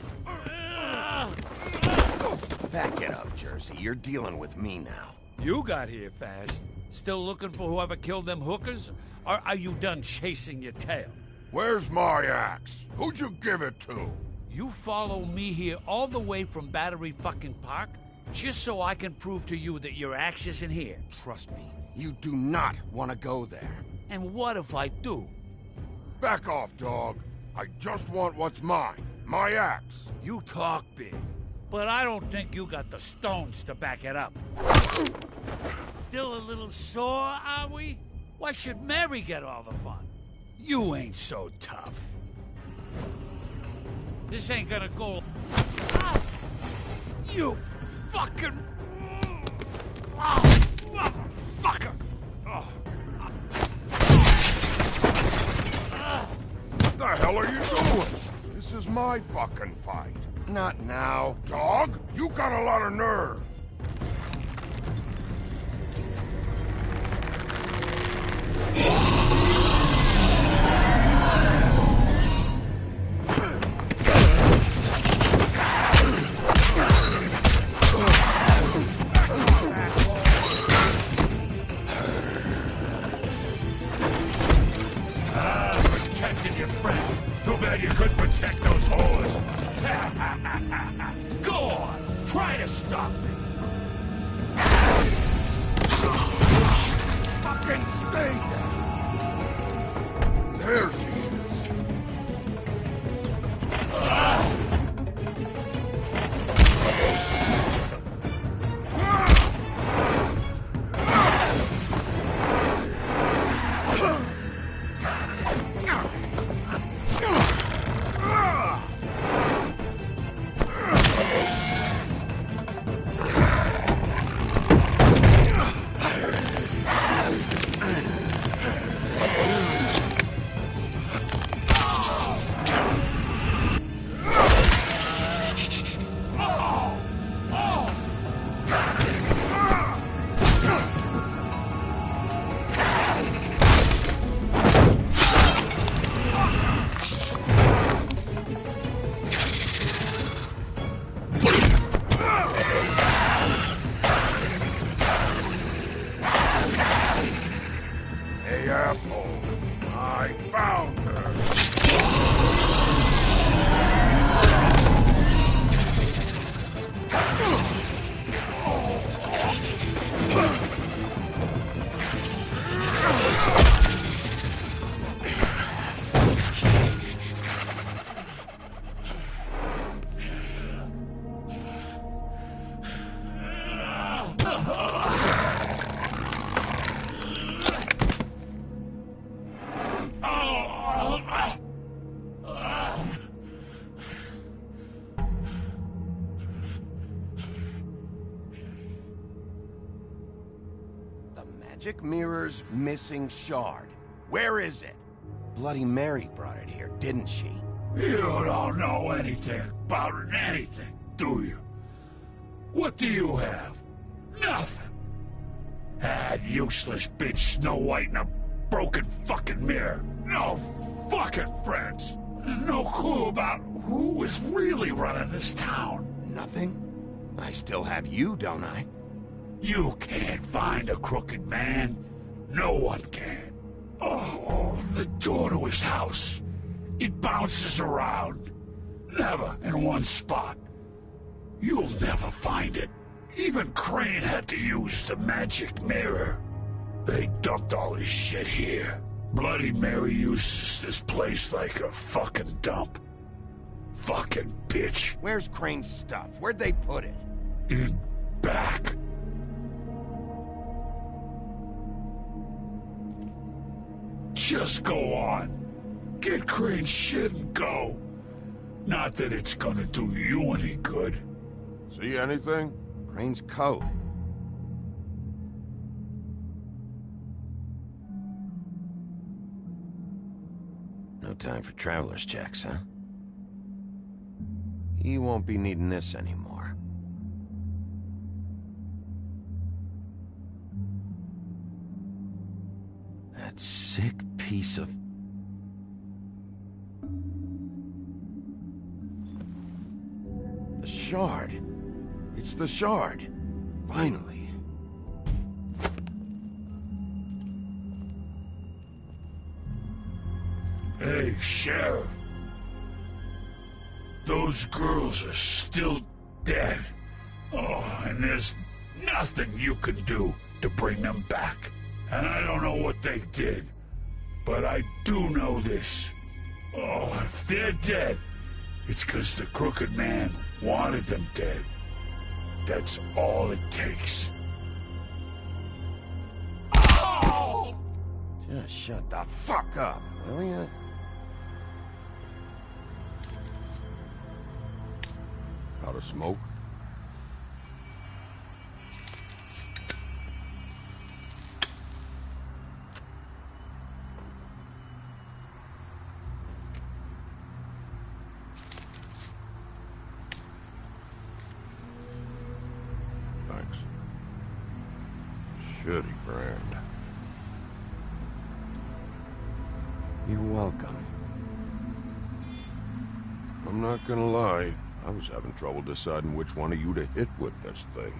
Back it up, Jersey. You're dealing with me now. You got here fast. Still looking for whoever killed them hookers? Or are you done chasing your tail? Where's my axe? Who'd you give it to? You follow me here all the way from Battery fucking Park just so I can prove to you that your axe isn't here. Trust me, you do not want to go there. And what if I do? Back off, dog. I just want what's mine. My axe. You talk big, but I don't think you got the stones to back it up. Still a little sore, are we? Why should Mary get all the fun? You ain't so tough. This ain't gonna go... Ah! You fucking... Oh, motherfucker! Oh. What the hell are you doing? This is my fucking fight. Not now. Dog, you got a lot of nerve. Protecting your friend. Too bad you couldn't protect those whores. Go on, try to stop me. Fucking stay down. There she is. Hey, assholes. I found her. The magic mirror's missing shard. Where is it? Bloody Mary brought it here, didn't she? You don't know anything about anything, do you? What do you have? Nothing. That useless bitch Snow White and a broken fucking mirror. No fucking friends. No clue about who was really running this town. Nothing? I still have you, don't I? You can't find a crooked man. No one can. Oh, the door to his house. It bounces around. Never in one spot. You'll never find it. Even Crane had to use the magic mirror. They dumped all his shit here. Bloody Mary uses this place like a fucking dump. Fucking bitch. Where's Crane's stuff? Where'd they put it? In back. Just go on. Get Crane's shit and go. Not that it's gonna do you any good. See anything? Crane's coat. No time for traveler's checks, huh? You won't be needing this anymore. That sick piece of... The shard. It's the shard. Finally. Hey, Sheriff. Those girls are still dead. Oh, and there's nothing you can do to bring them back. And I don't know what they did, but I do know this. Oh, if they're dead, it's because the Crooked Man wanted them dead. That's all it takes. Oh! Just shut the fuck up, will you? Out of smoke? Thanks. Shitty brand. You're welcome. I'm not gonna lie. I was having trouble deciding which one of you to hit with this thing.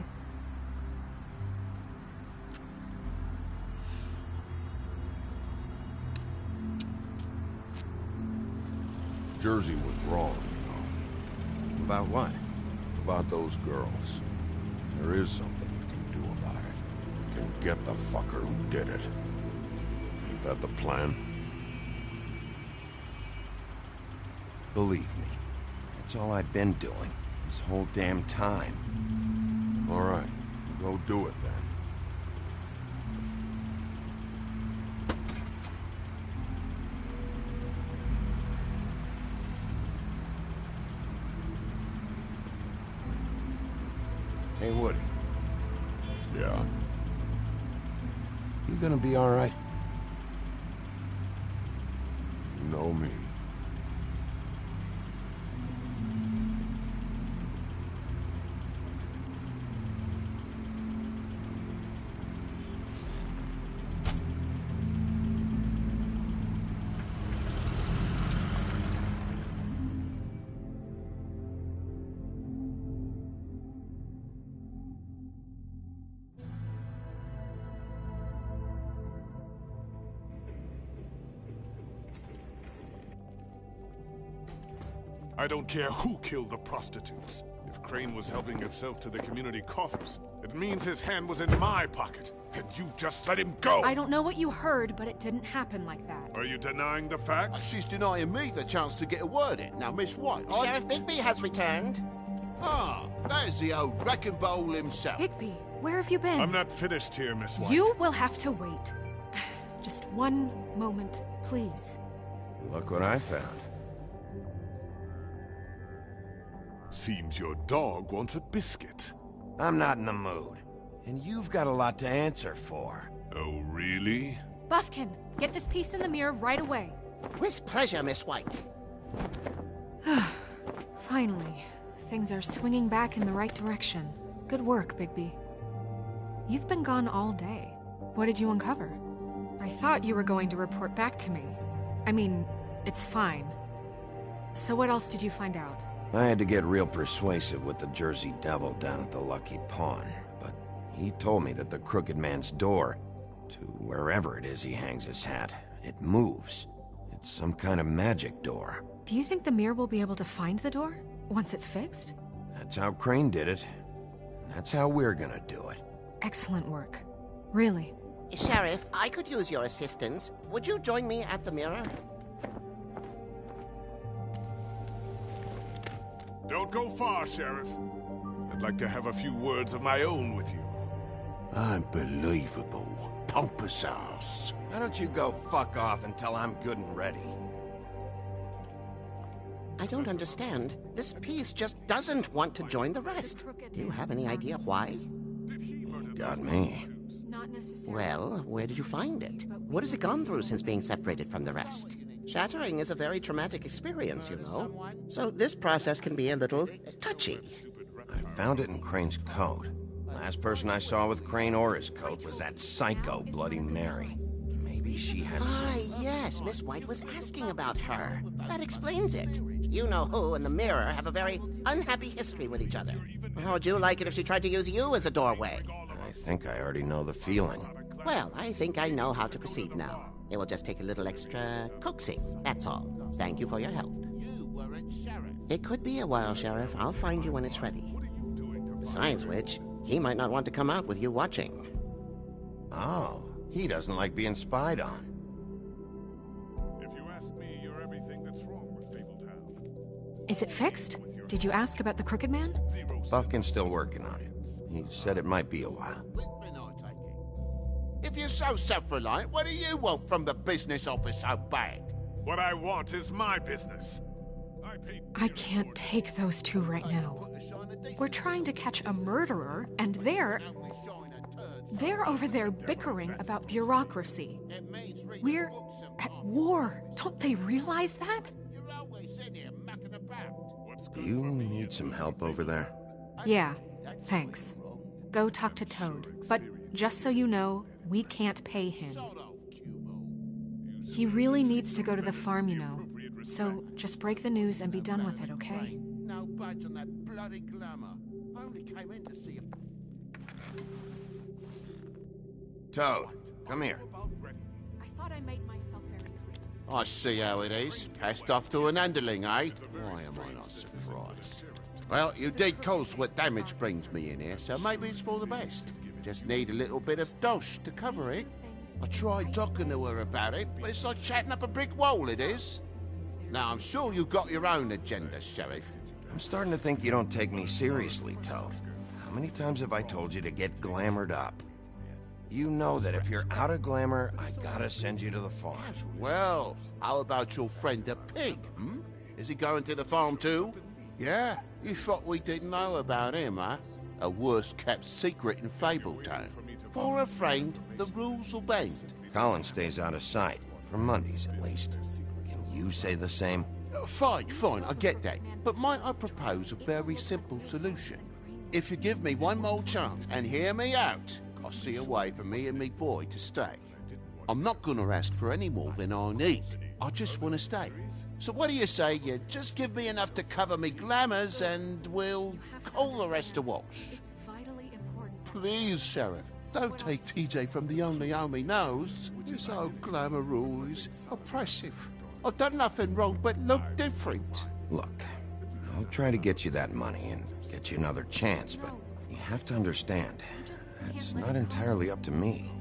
Jersey was wrong, you know. About what? About those girls. There is something we can do about it. We can get the fucker who did it. Ain't that the plan? Believe me, that's all I've been doing this whole damn time. All right, go do it then. Hey, Woody. Yeah? You gonna be all right? You know me. I don't care who killed the prostitutes. If Crane was helping himself to the community coffers, it means his hand was in my pocket, and you just let him go! I don't know what you heard, but it didn't happen like that. Are you denying the fact? She's denying me the chance to get a word in. Now, Miss White... Sheriff Bigby has returned. Ah, there's the old wrecking bowl himself. Bigby, where have you been? I'm not finished here, Miss White. You will have to wait. Just one moment, please. Look what I found. Seems your dog wants a biscuit. I'm not in the mood. And you've got a lot to answer for. Oh, really? Buffkin, get this piece in the mirror right away. With pleasure, Miss White. Finally, things are swinging back in the right direction. Good work, Bigby. You've been gone all day. What did you uncover? I thought you were going to report back to me. I mean, it's fine. So what else did you find out? I had to get real persuasive with the Jersey Devil down at the Lucky Pawn, but he told me that the Crooked Man's door, to wherever it is he hangs his hat, it moves. It's some kind of magic door. Do you think the mirror will be able to find the door, once it's fixed? That's how Crane did it. And that's how we're gonna do it. Excellent work. Really. Sheriff, I could use your assistance. Would you join me at the mirror? Don't go far, Sheriff. I'd like to have a few words of my own with you. Unbelievable. Pompous ass. Why don't you go fuck off until I'm good and ready? I don't understand. This piece just doesn't want to join the rest. Do you have any idea why? Got me. Well, where did you find it? What has it gone through since being separated from the rest? Shattering is a very traumatic experience, you know. So this process can be a little touchy. I found it in Crane's coat. Last person I saw with Crane or his coat was that psycho Bloody Mary. Maybe she had Ah, yes, Miss White was asking about her. That explains it. You know who and the mirror have a very unhappy history with each other. How would you like it if she tried to use you as a doorway? I think I already know the feeling. Well, I think I know how to proceed now. It will just take a little extra coaxing, that's all. Thank you for your help. It could be a while, Sheriff. I'll find you when it's ready. Besides which, he might not want to come out with you watching. Oh, he doesn't like being spied on. If you ask me, you're everything that's wrong with Fabletown. Is it fixed? Did you ask about the Crooked Man? Buffkin's still working on it. He said it might be a while. If you're so self-reliant, what do you want from the business office so bad? What I want is my business. I can't take those two right now. We're trying to catch a murderer, and they're over there bickering about bureaucracy. We're at war. Don't they realize that? Do you need some help over there? Yeah, thanks. Go talk to Toad. But just so you know, we can't pay him. He really needs to go to the farm, you know. So just break the news and be done with it, okay? No budge on that bloody glamour. I only came in to see you. Toad, come here. I thought I made myself very clear. I see how it is. Passed off to an underling, eh? Why am I not surprised? Well, you did cause what damage brings me in here, so maybe it's for the best. Just need a little bit of dosh to cover it. I tried talking to her about it, but it's like chatting up a brick wall, it is. Now, I'm sure you've got your own agenda, Sheriff. I'm starting to think you don't take me seriously, Toad. How many times have I told you to get glamored up? You know that if you're out of glamour, I gotta send you to the farm. Well, how about your friend the pig, hmm? Is he going to the farm too? Yeah? You thought we didn't know about him, huh? A worst-kept secret in Fabletown. For a friend, the rules will bend. Colin stays out of sight, for Mondays at least. Can you say the same? Fine, I get that. But might I propose a very simple solution? If you give me one more chance and hear me out, I'll see a way for me and me boy to stay. I'm not gonna ask for any more than I need. I just want to stay. So what do you say you just give me enough to cover me glamours and we'll call the rest a wash? It's vitally important. Please, Sheriff, don't take TJ from the only home he knows. This old glamour rule is oppressive. I've done nothing wrong but look different. Look, I'll try to get you that money and get you another chance, but you have to understand, it's not entirely up to me.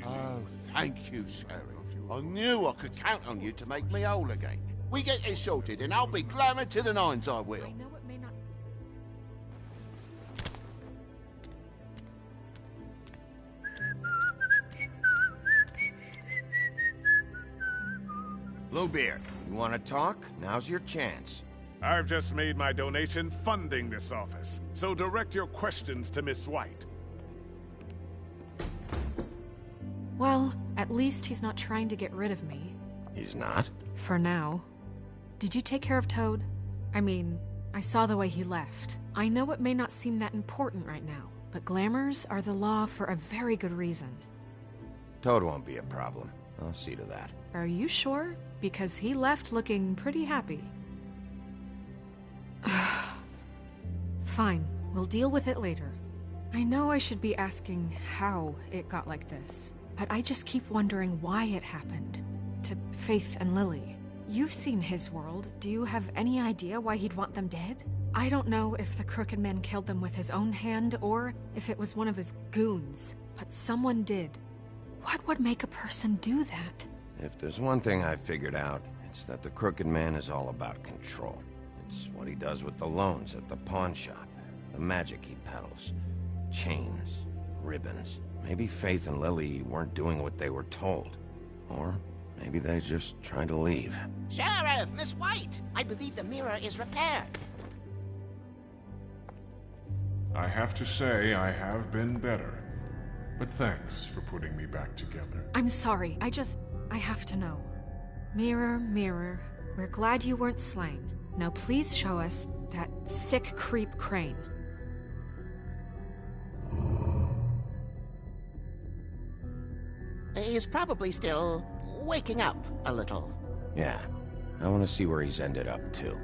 Oh, thank you, Sheriff. I knew I could count on you to make me whole again. We get this sorted and I'll be glamour to the nines, I will. I know it may not... Bluebeard, you want to talk? Now's your chance. I've just made my donation funding this office, so direct your questions to Miss White. Well, at least he's not trying to get rid of me. He's not? For now. Did you take care of Toad? I mean, I saw the way he left. I know it may not seem that important right now, but glamours are the law for a very good reason. Toad won't be a problem. I'll see to that. Are you sure? Because he left looking pretty happy. Fine, we'll deal with it later. I know I should be asking how it got like this, but I just keep wondering why it happened. To Faith and Lily. You've seen his world. Do you have any idea why he'd want them dead? I don't know if the Crooked Man killed them with his own hand or if it was one of his goons, but someone did. What would make a person do that? If there's one thing I've figured out, it's that the Crooked Man is all about control. It's what he does with the loans at the pawn shop, the magic he peddles, chains, ribbons. Maybe Faith and Lily weren't doing what they were told. Or maybe they just tried to leave. Sheriff, Miss White! I believe the mirror is repaired. I have to say I have been better. But thanks for putting me back together. I'm sorry, I have to know. Mirror, mirror, we're glad you weren't slain. Now please show us that sick creep Crane. He's probably still waking up a little. Yeah, I want to see where he's ended up, too.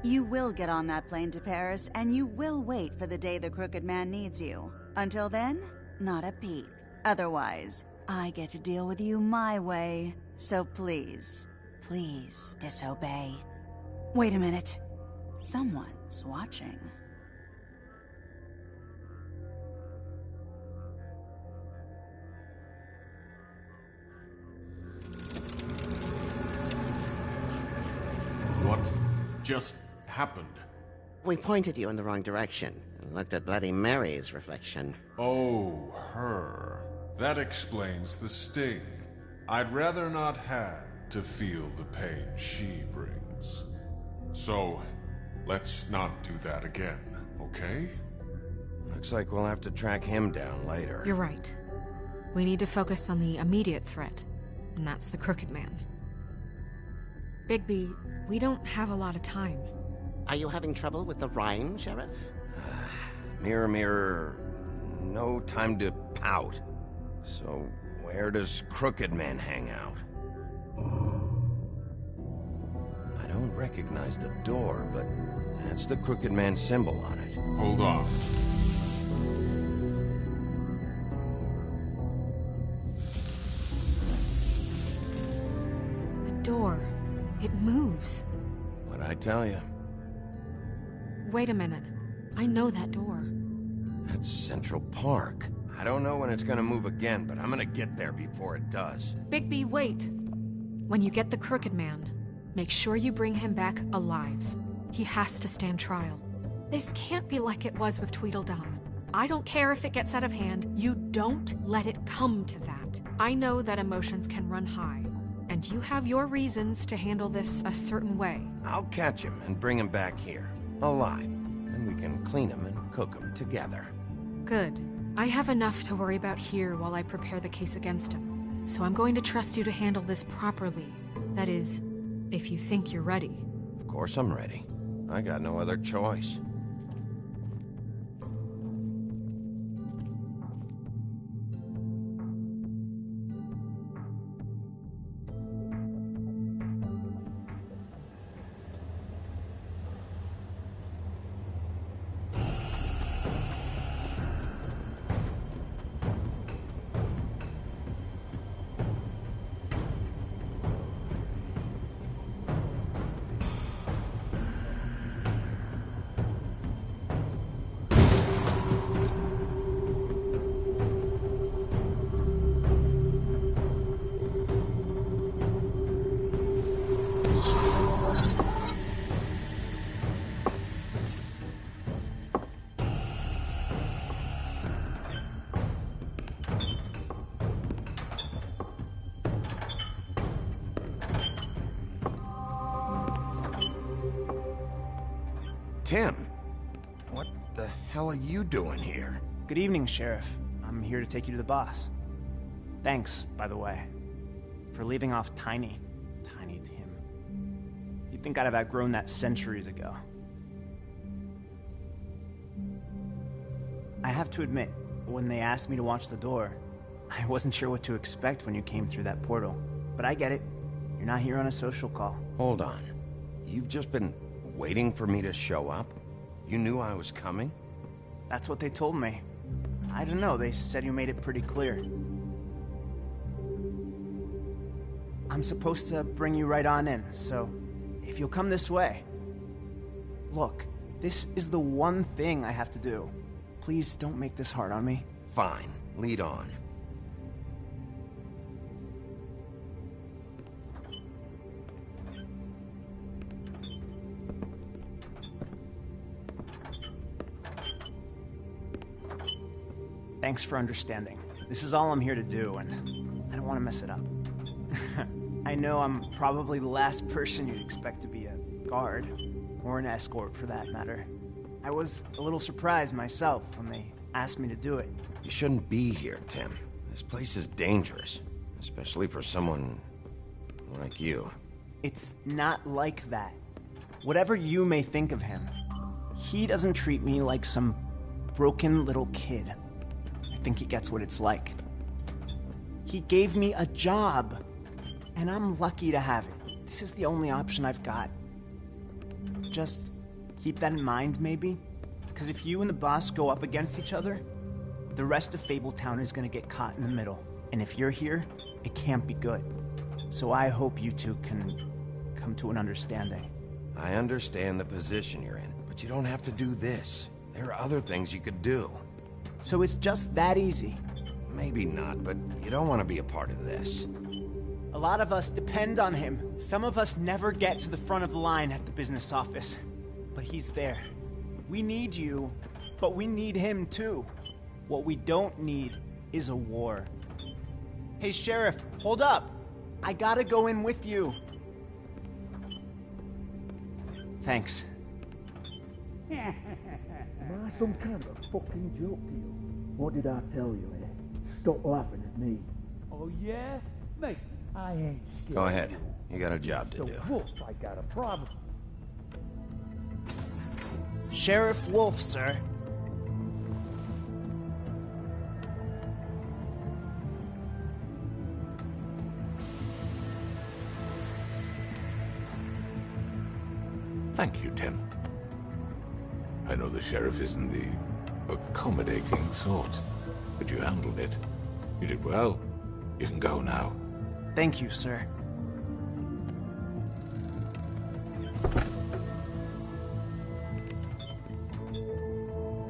You will get on that plane to Paris, and you will wait for the day the Crooked Man needs you. Until then, not a peep. Otherwise, I get to deal with you my way. So please, please disobey. Wait a minute. Someone's watching. What just happened? We pointed you in the wrong direction and looked at Bloody Mary's reflection. Oh, her. That explains the sting. I'd rather not have to feel the pain she brings. So, let's not do that again, okay? Looks like we'll have to track him down later. You're right. We need to focus on the immediate threat, and that's the Crooked Man. Bigby, we don't have a lot of time. Are you having trouble with the rhyme, Sheriff? Mirror, mirror, no time to pout. So, where does Crooked Man hang out? I don't recognize the door, but that's the Crooked Man symbol on it. Hold on. The door. It moves. What'd I tell you? Wait a minute. I know that door. That's Central Park. I don't know when it's gonna move again, but I'm gonna get there before it does. Bigby, wait. When you get the Crooked Man, make sure you bring him back alive. He has to stand trial. This can't be like it was with Tweedledum. I don't care if it gets out of hand. You don't let it come to that. I know that emotions can run high, and you have your reasons to handle this a certain way. I'll catch him and bring him back here, alive. Then we can clean him and cook him together. Good. I have enough to worry about here while I prepare the case against him. So I'm going to trust you to handle this properly. That is, if you think you're ready. Of course I'm ready. I got no other choice. Tim, what the hell are you doing here? Good evening, Sheriff. I'm here to take you to the boss. Thanks, by the way, for leaving off Tiny. Tiny Tim. You'd think I'd have outgrown that centuries ago. I have to admit, when they asked me to watch the door, I wasn't sure what to expect when you came through that portal. But I get it. You're not here on a social call. Hold on. You've just been waiting for me to show up? You knew I was coming? That's what they told me. I don't know, they said you made it pretty clear. I'm supposed to bring you right on in, so if you'll come this way. Look, this is the one thing I have to do. Please don't make this hard on me. Fine, lead on. Thanks for understanding. This is all I'm here to do, and I don't want to mess it up. I know I'm probably the last person you'd expect to be a guard, or an escort for that matter. I was a little surprised myself when they asked me to do it. You shouldn't be here, Tim. This place is dangerous, especially for someone like you. It's not like that. Whatever you may think of him, he doesn't treat me like some broken little kid. I think he gets what it's like. He gave me a job, and I'm lucky to have it. This is the only option I've got. Just keep that in mind, maybe? Because if you and the boss go up against each other, The rest of Fabletown is gonna get caught in the middle. And if you're here, it can't be good. So I hope you two can come to an understanding. I understand the position you're in, but you don't have to do this. There are other things you could do. So it's just that easy? Maybe not, but you don't want to be a part of this. A lot of us depend on him. Some of us never get to the front of the line at the business office. But he's there. We need you, but we need him too. What we don't need is a war. Hey, Sheriff, hold up! I gotta go in with you. Thanks. Am I some kind of a fucking joke to you? What did I tell you, eh? Stop laughing at me. Oh, yeah? Mate, I ain't scared. Go ahead. You got a job to So, do. Wolf, I got a problem. Sheriff Wolf, sir. Thank you, Tim. I know the sheriff isn't the accommodating sort, but you handled it. You did well. You can go now. Thank you, sir.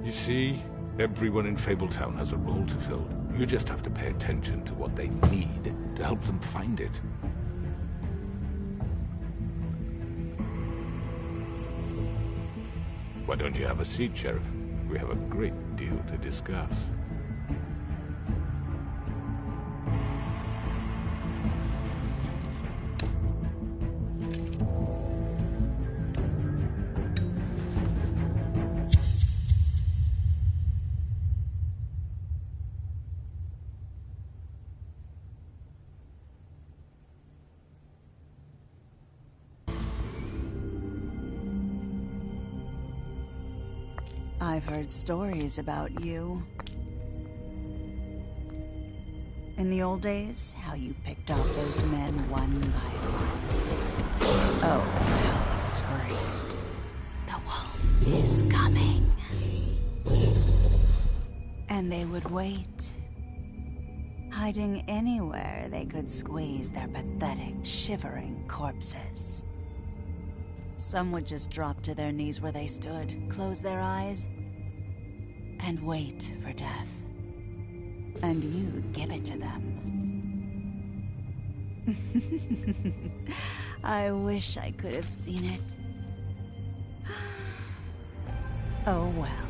You see, everyone in Fabletown has a role to fill. You just have to pay attention to what they need to help them find it. Why don't you have a seat, Sheriff? We have a great deal to discuss. I've heard stories about you. In the old days, how you picked off those men one by one. Oh, how they screamed. The wolf is coming. And they would wait, hiding anywhere they could squeeze their pathetic, shivering corpses. Some would just drop to their knees where they stood, close their eyes, and wait for death. And you'd give it to them. I wish I could have seen it. Oh well.